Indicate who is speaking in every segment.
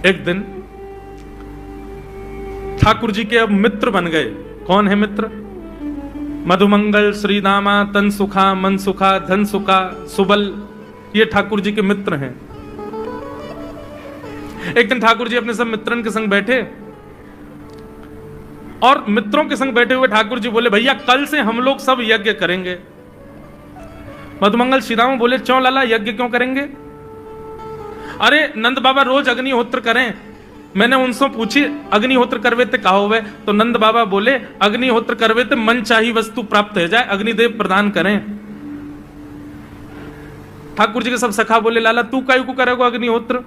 Speaker 1: एक दिन ठाकुर जी के अब मित्र बन गए। कौन है मित्र? मधुमंगल, श्रीदामा, तन सुखा, मन सुखा, धन सुखा, सुबल, ये ठाकुर जी के मित्र हैं। एक दिन ठाकुर जी अपने सब मित्रन के संग बैठे और मित्रों के संग बैठे हुए ठाकुर जी बोले, भैया कल से हम लोग सब यज्ञ करेंगे। मधुमंगल, श्रीदामा बोले, क्यों लाला, यज्ञ क्यों करेंगे? अरे नंद बाबा रोज अग्निहोत्र करें। मैंने उनसे पूछी, अग्निहोत्र करवे ते कहा हुए? तो नंद बाबा बोले, अग्निहोत्र करवे ते मन चाही वस्तु प्राप्त हो जाए, अग्निदेव प्रदान करें। ठाकुर जी के सब सखा बोले, लाला तू काहे को करेगा अग्निहोत्र?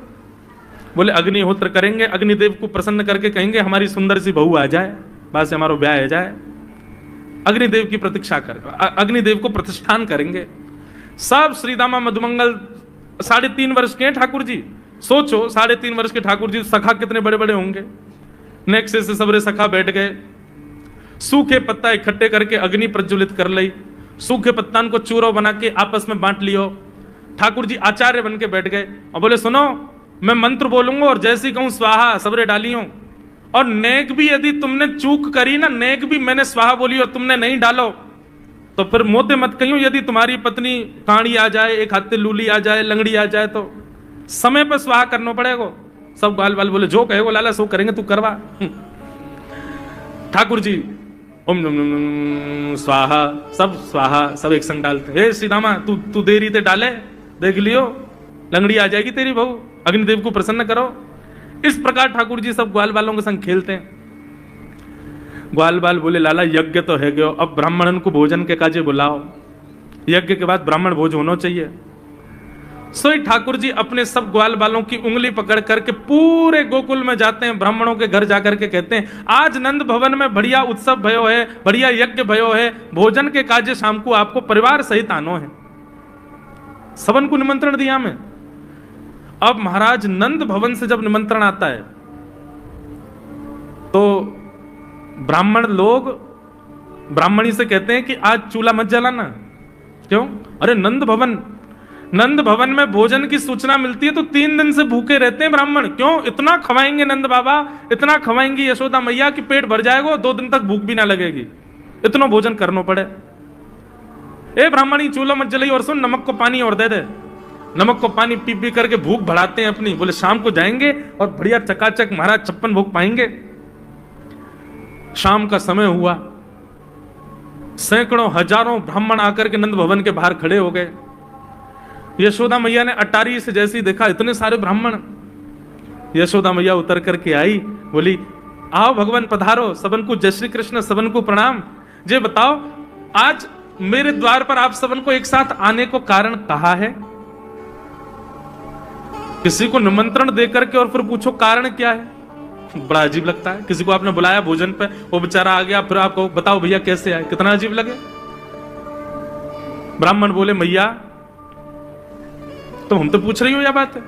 Speaker 1: बोले, अग्निहोत्र करेंगे, अग्निदेव को प्रसन्न करके कहेंगे हमारी सुंदर सी बहू आ जाए, बस हमारा ब्याह हो जाए। अग्निदेव की प्रतीक्षा कर, अग्निदेव को प्रतिष्ठान करेंगे। सब श्रीदामा मधुमंगल 3.5 वर्ष के हैं ठाकुर जी। सोचो 3.5 वर्ष के ठाकुर जी, सखा कितने बड़े बड़े होंगे। नेक्स्ट से सबरे सखा बैठ गए, सूखे पत्ता इकट्ठे करके अग्नि प्रज्वलित कर ली, सूखे पत्तान को चूरो बना के आपस में बांट लियो। ठाकुर जी आचार्य बन के बैठ गए और बोले, सुनो मैं मंत्र बोलूंगा और जैसी कहूं स्वाहा सबरे डालियो, और नेक भी यदि तुमने चूक करी ना, नेक भी मैंने स्वाहा बोली और तुमने नहीं डालो तो फिर मोते मत कहियो। यदि तुम्हारी पत्नी काणी आ जाए, एक हाथे लूली आ जाए, लंगड़ी आ जाए तो समय पर स्वाहा करना पड़ेगा। सब बाल बाल बोले, जो कहेगो लाला सो करेंगे, तू करवा। ठाकुर जी ओम नम नम स्वाहा, सब स्वाहा, सब एक संग डालते। हे श्रीदामा तू देरी ते डाले, देख लियो लंगड़ी आ जाएगी तेरी बहू, अग्निदेव को प्रसन्न करो। इस प्रकार ठाकुर जी सब ग्वाल बालों के संग खेलते हैं। ग्वाल बाल बोले, लाला यज्ञ तो है गयो, अब ब्राह्मणन को भोजन के काजे बुलाओ, यज्ञ के बाद ब्राह्मण भोज होना चाहिए। सोई ठाकुर जी अपने सब ग्वाल बालों की उंगली पकड़ करके पूरे गोकुल में जाते हैं, ब्राह्मणों के घर जाकर के कहते हैं, आज नंद भवन में बढ़िया उत्सव भयो है, बढ़िया यज्ञ भयो है, भोजन के काजे शाम को आपको परिवार सहित आनो है। सबन को निमंत्रण दिया मैं। अब महाराज नंद भवन से जब निमंत्रण आता है तो ब्राह्मण लोग ब्राह्मणी से कहते हैं कि आज चूल्हा मत जलाना। क्यों? अरे नंद भवन में भोजन की सूचना मिलती है तो 3 दिन से भूखे रहते हैं ब्राह्मण। क्यों? इतना खवाएंगे नंद बाबा, इतना खवाएंगी यशोदा मैया कि पेट भर जाएगा, 2 दिन तक भूख भी ना लगेगी, इतना भोजन करना पड़े। ए ब्राह्मणी चूल्हा मत जलाई और सुन, नमक को पानी और दे दे। नमक को पानी पी पी करके भूख बढ़ाते हैं अपनी। बोले शाम को जाएंगे और बढ़िया चकाचक महाराज 56 भोग पाएंगे। शाम का समय हुआ, सैकड़ों हजारों ब्राह्मण आकर के नंद भवन के बाहर खड़े हो गए। यशोदा मैया ने अटारी से जैसे ही देखा, इतने सारे ब्राह्मण। यशोदा मैया उतर करके आई, बोली आओ भगवान पधारो, सबन को जय श्री कृष्ण, सबन को प्रणाम। जे बताओ आज मेरे द्वार पर आप सबन को एक साथ आने को कारण कहा है? किसी को निमंत्रण देकर के और फिर पूछो कारण क्या है, बड़ा अजीब लगता है। किसी को आपने बुलाया भोजन पे, वो बेचारा आ गया, फिर आपको बताओ भैया कैसे आए, कितना अजीब लगे। ब्राह्मण बोले, मैया तो हम तो पूछ रही हो यह बात है।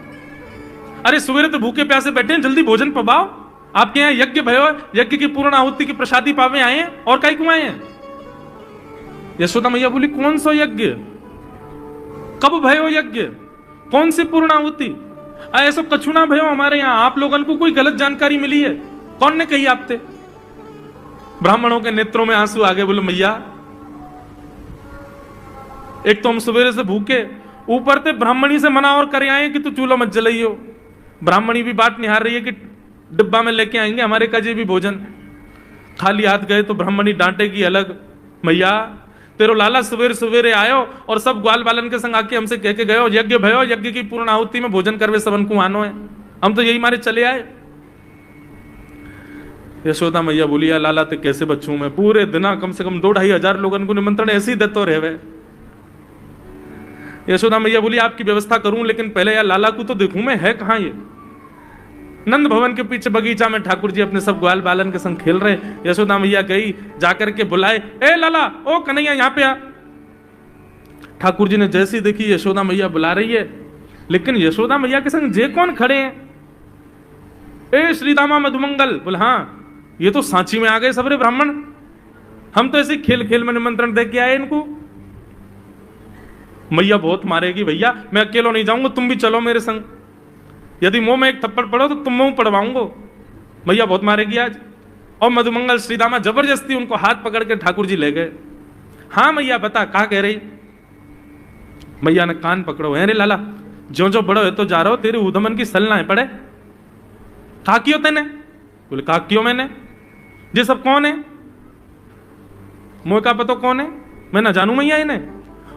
Speaker 1: अरे सवेरे तो भूखे प्यासे बैठे हैं, जल्दी भोजन पवाओ। आपके यहाँ यज्ञ भयो, यज्ञ की पूर्ण आहुति की प्रसादी पावे आए हैं, और कई क्यों आए हैं? यशोदा मैया बोली, कौन सा यज्ञ, कब भयो यज्ञ, कौन सी पूर्ण आहुति? ऐसा कछु ना भयो हमारे यहाँ, आप लोगों को कोई गलत जानकारी मिली है, कौन ने कही आपसे? ब्राह्मणों के नेत्रों में आंसू आ गए। बोले मैया एक तो हम सवेरे से भूखे, ऊपर से ब्राह्मणी से मना और करे आए कि तू चूल्हा मत जलाइयो। ब्राह्मणी भी बात निहार रही है कि डिब्बा में लेके आएंगे हमारे काजे भी भोजन। खाली हाथ गए तो ब्राह्मणी डांटेगी अलग, मैया तेरो लाला सवेरे सवेरे आयो और सब ग्वाल बालन के संग आके हमसे कह के गयो यज्ञ भयो, यज्ञ की पूर्ण आहुति में भोजन करवे सबन को आनो है, हम तो यही मारे चले आए। यशोदा मैया बोली, लाला ते कैसे बच्चू मैं, पूरे दिन कम से कम 2-2.5 हजार लोगों को निमंत्रण ऐसे ही देते रहे। यशोदा मैया बोली, आपकी व्यवस्था करूं, लेकिन पहले यार लाला को तो देखूं मैं, है कहां ये? नंद भवन के पीछे बगीचा में ठाकुर जी अपने सब ग्वाल बालन के संग खेल रहे। यशोदा मैया गई, जाकर के बुलाए, ए लाला, ओ कन्हैया यहाँ पे आ। ठाकुर जी ने जैसी देखी यशोदा मैया बुला रही है, लेकिन यशोदा मैया के संग जे कौन खड़े हैं? ए श्रीदामा मधुमंगल। बोले हाँ, ये तो सांची में आ गए सबरे ब्राह्मण, हम तो ऐसे खेल खेल में निमंत्रण दे के आए इनको। मैया बहुत मारेगी, भैया मैं अकेला नहीं जाऊंगा, तुम भी चलो मेरे संग। यदि मुंह में एक थप्पड़ पड़ो तो तुम मुंह पड़वाऊंगो, मैया बहुत मारेगी आज। और मधुमंगल श्रीदामा जबरदस्ती उनको हाथ पकड़ के ठाकुर जी ले गए। हाँ मैया बता, कहा कह रही? मैया ने कान पकड़ो, अरे लाला जो जो बड़ो है तो जा रहा हो, तेरे उधमन की सल ना है पड़े। कहा क्यों तेने? बोले कहा क्यों मैंने? ये सब कौन है? मुझे का पता कौन है? मैं ना जानू मैया इन्हें।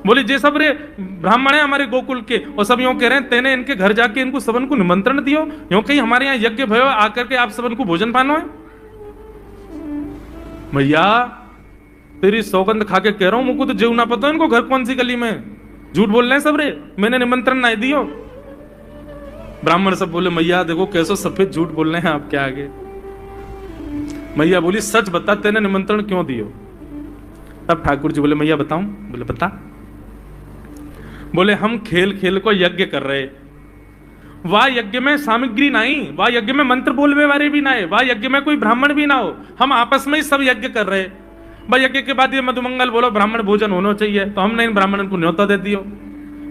Speaker 1: बोले जे सब रे ब्राह्मण है हमारे गोकुल के, और सब यूं कह रहे हैं तेने इनके घर जाके इनको सबन को निमंत्रण दियो, यूं कहीं हमारे यहाँ यज्ञ भयो आकर के आप सबन को भोजन पानो है। मैया तेरी सौगंध खा के कह रहा हूं, मुझको तो जीव ना पता इनको घर कौन सी गली में, झूठ बोल रहे हैं सब रे, मैंने निमंत्रण ना दियो। ब्राह्मण सब बोले मैया देखो कैसो सफेद झूठ बोल रहे हैं आपके आगे। मैया बोली सच बता तेने निमंत्रण क्यों दियो? तब ठाकुर जी बोले मैया बताऊं? बोले बता। बोले हम खेल खेल को यज्ञ कर रहे, वाह यज्ञ में सामग्री नहीं, वाह यज्ञ में मंत्र बोलवे वाले भी ना है, वाह यज्ञ में कोई ब्राह्मण भी ना हो, हम आपस में ही सब यज्ञ कर रहे। भाई यज्ञ के बाद ये मधुमंगल बोलो ब्राह्मण भोजन होना चाहिए, तो हमने इन ब्राह्मणों को न्योता दे दियो।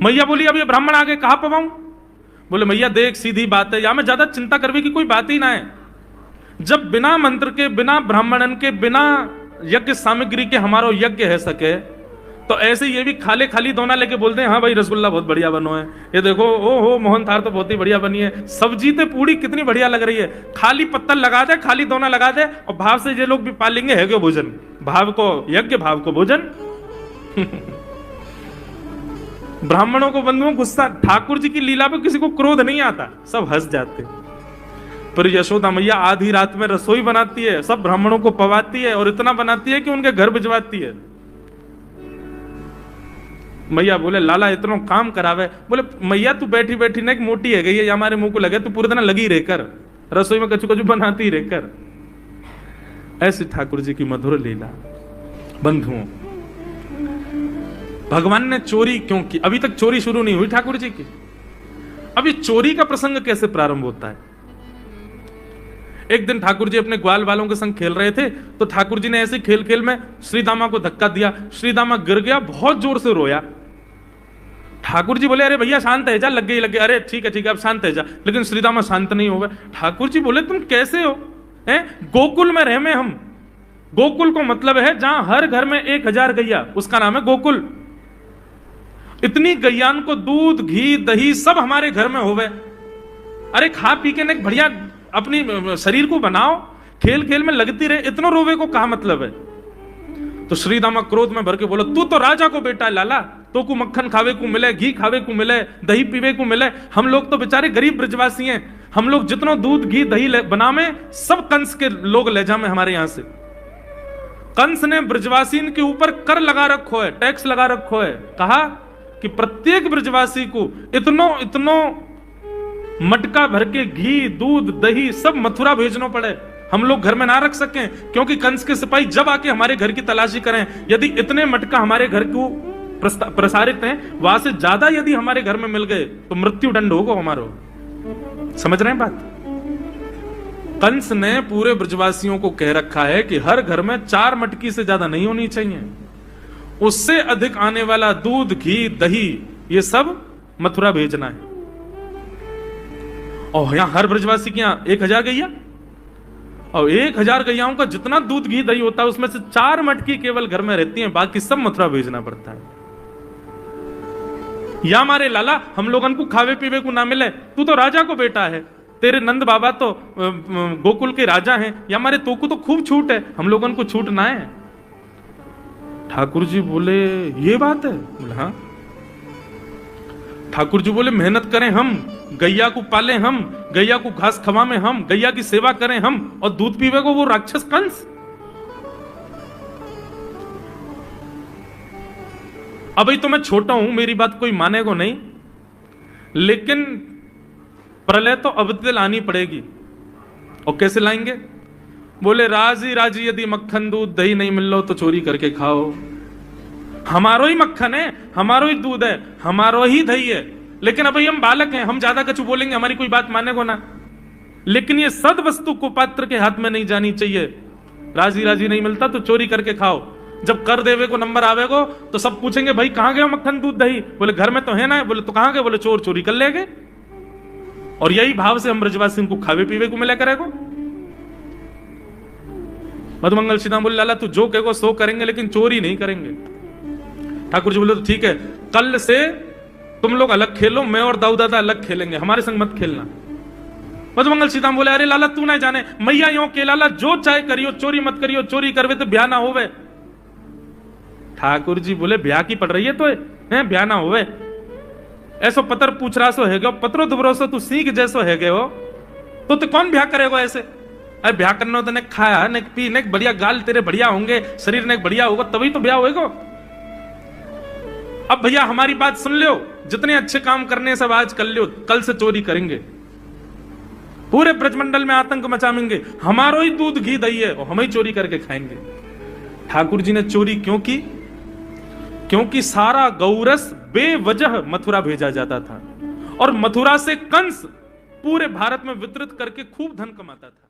Speaker 1: मैया बोली अब ये ब्राह्मण आगे कहां पवाऊं? बोले मैया देख सीधी बात है, या में ज्यादा चिंता करने की कोई बात ही ना है। जब बिना मंत्र के, बिना ब्राह्मणन के, बिना यज्ञ सामग्री के हमारा यज्ञ है सके, तो ऐसे ये भी खाले खाली दोना लेके बोलते हैं हाँ भाई रसगुल्ला बहुत बढ़िया बनो है, ये देखो ओ हो मोहन थार तो बहुत ही बढ़िया बनी है, सब्जी तो पूरी कितनी बढ़िया लग रही है, खाली पत्तल लगा दे, खाली दोना लगा दे, और भाव से ये लोग भी पालेंगे है क्यों भोजन, भाव को यज्ञ भाव को भोजन। ब्राह्मणों को बंधुओं गुस्सा, ठाकुर जी की लीला पे किसी को क्रोध नहीं आता, सब हंस जाते। पर यशोदा मैया आधी रात में रसोई बनाती है, सब ब्राह्मणों को पवाती है, और इतना बनाती है कि उनके घर भिजवाती है। मैया बोले लाला इतना काम करावे। बोले मैया तू बैठी बैठी ना एक मोटी है गई है, हमारे मुंह को लगे, तू पूरे दिन लगी रहकर रसोई में कछु कछु बनाती रहकर। ऐसी ठाकुर जी की मधुर लीला। बंधुओं भगवान ने चोरी क्यों की? अभी तक चोरी शुरू नहीं हुई ठाकुर जी की। अभी चोरी का प्रसंग कैसे प्रारंभ होता है? एक दिन ठाकुर जी अपने ग्वाल वालों के संग खेल रहे थे, तो ठाकुर जी ने ऐसे खेल खेल में श्रीदामा को धक्का दिया, श्रीदामा गिर गया, बहुत जोर से रोया। ठाकुर जी बोले अरे भैया शांत है जा, लग गई, अरे ठीक है अब शांत है जा, लेकिन श्रीदामा शांत नहीं हो गए। ठाकुर जी बोले तुम कैसे हो? गोकुल में रहे में हम, गोकुल को मतलब है जहां हर घर में 1000 गैया, उसका नाम है गोकुल। इतनी गैयान को दूध घी दही सब हमारे घर में होवे, अरे खा पी के न बढ़िया अपनी शरीर को बनाओ, खेल खेल में लगती रहे, इतना रोवे को क्या मतलब है? तो श्रीदामा क्रोध में भर के बोला तू तो राजा को बेटा है लाला, तो को मक्खन खावे को मिले, घी खावे को मिले, दही पीवे को मिले, हम लोग तो बेचारे गरीब ब्रजवासी हैं, हम लोग जितना दूध घी दही बना में सब कंस के लोग ले जामे हमारे यहां से। कंस ने ब्रजवासी के ऊपर कर लगा रखो है, टैक्स लगा रखो है, कहा कि प्रत्येक ब्रजवासी को इतनो मटका भर के घी दूध दही सब मथुरा भेजना पड़े, हम लोग घर में ना रख सकें, क्योंकि कंस के सिपाही जब आके हमारे घर की तलाशी करें, यदि इतने मटका हमारे घर को प्रसारित हैं, वहां से ज्यादा यदि हमारे घर में मिल गए तो मृत्यु दंड होगा हमारा। समझ रहे हैं बात? कंस ने पूरे ब्रजवासियों को कह रखा है कि हर घर में 4 मटकी से ज्यादा नहीं होनी चाहिए, उससे अधिक आने वाला दूध घी दही ये सब मथुरा भेजना है। और यहां हर ब्रजवासी के यहां 1000 गैया, और 1000 गैयाओं का जितना दूध घी दही होता है उसमें से 4 मटकी केवल घर में रहती हैं, बाकी सब मथुरा भेजना पड़ता है। या मारे लाला हम लोगन को खावे पीवे को ना मिले, तू तो राजा को बेटा है, तेरे नंद बाबा तो गोकुल के राजा हैं, या मारे तो को तो खूब छूट है, हम लोगन को छूट ना है। ठाकुर जी बोले ये बात है? बोले हाँ। ठाकुर जी बोले मेहनत करें हम, गैया को पाले हम, गैया को घास खवा में हम, गैया की सेवा करें हम, और दूध पीवे को वो राक्षस कंस। अभी तो मैं छोटा हूं, मेरी बात कोई मानेगा नहीं, लेकिन प्रलय तो अवधि लानी पड़ेगी। और कैसे लाएंगे? बोले राजी राजी यदि मक्खन दूध दही नहीं मिल लो तो चोरी करके खाओ, हमारो ही मक्खन है, हमारो ही दूध है, हमारो ही दही है, लेकिन अभी हम बालक हैं, हम ज्यादा कछु बोलेंगे हमारी कोई बात मानेगो ना। लेकिन ये सद वस्तु को पात्र के हाथ में नहीं जानी चाहिए, राजी राजी नहीं मिलता तो चोरी करके खाओ। जब कर देवे को नंबर आवेगो तो सब पूछेंगे भाई कहां गए मक्खन दूध दही? बोले घर में तो है ना। बोले तो कहां गए? बोले चोर चोरी कर ले गए। और यही भाव से हम ब्रजवासियों को खावे पीवे को मिला करेगो। मधुमंगल सीता बोले लाला तू जो कहेगो सो करेंगे, लेकिन चोरी नहीं करेंगे। ठाकुर जी बोले तो ठीक है, कल से तुम लोग अलग खेलो, मैं और दाऊ दादा अलग खेलेंगे, हमारे संग मत खेलना। मधुमंगल सीता बोले अरे लाला तू ना जाने, मैया यो के लाला जो चाहे करियो, चोरी मत करियो, चोरी करवे तो ब्याह ना होवे। ठाकुर जी बोले ब्याह की पड़ रही है तो है ब्याह ना होवे, ऐसो पत्र पूछ रहा सो है गो, पत्रो दुबरोसो तू सीख जैसो है गए हो, तो कौन ब्याह करेगा ऐसे? अरे ब्याह करना तो ने खाया ने पी ने बढ़िया गाल तेरे बढ़िया होंगे, शरीर ने बढ़िया होगा तभी तो ब्याह होएगा। अब भैया हमारी बात सुन लो, जितने अच्छे काम करने सब आज कर लो, कल से चोरी करेंगे, पूरे ब्रजमंडल में आतंक मचाएंगे, हमारो ही दूध घी दही है और हम ही चोरी करके खाएंगे। ठाकुर जी ने चोरी क्यों की? क्योंकि सारा गौरस बेवजह मथुरा भेजा जाता था और मथुरा से कंस पूरे भारत में वितरित करके खूब धन कमाता था।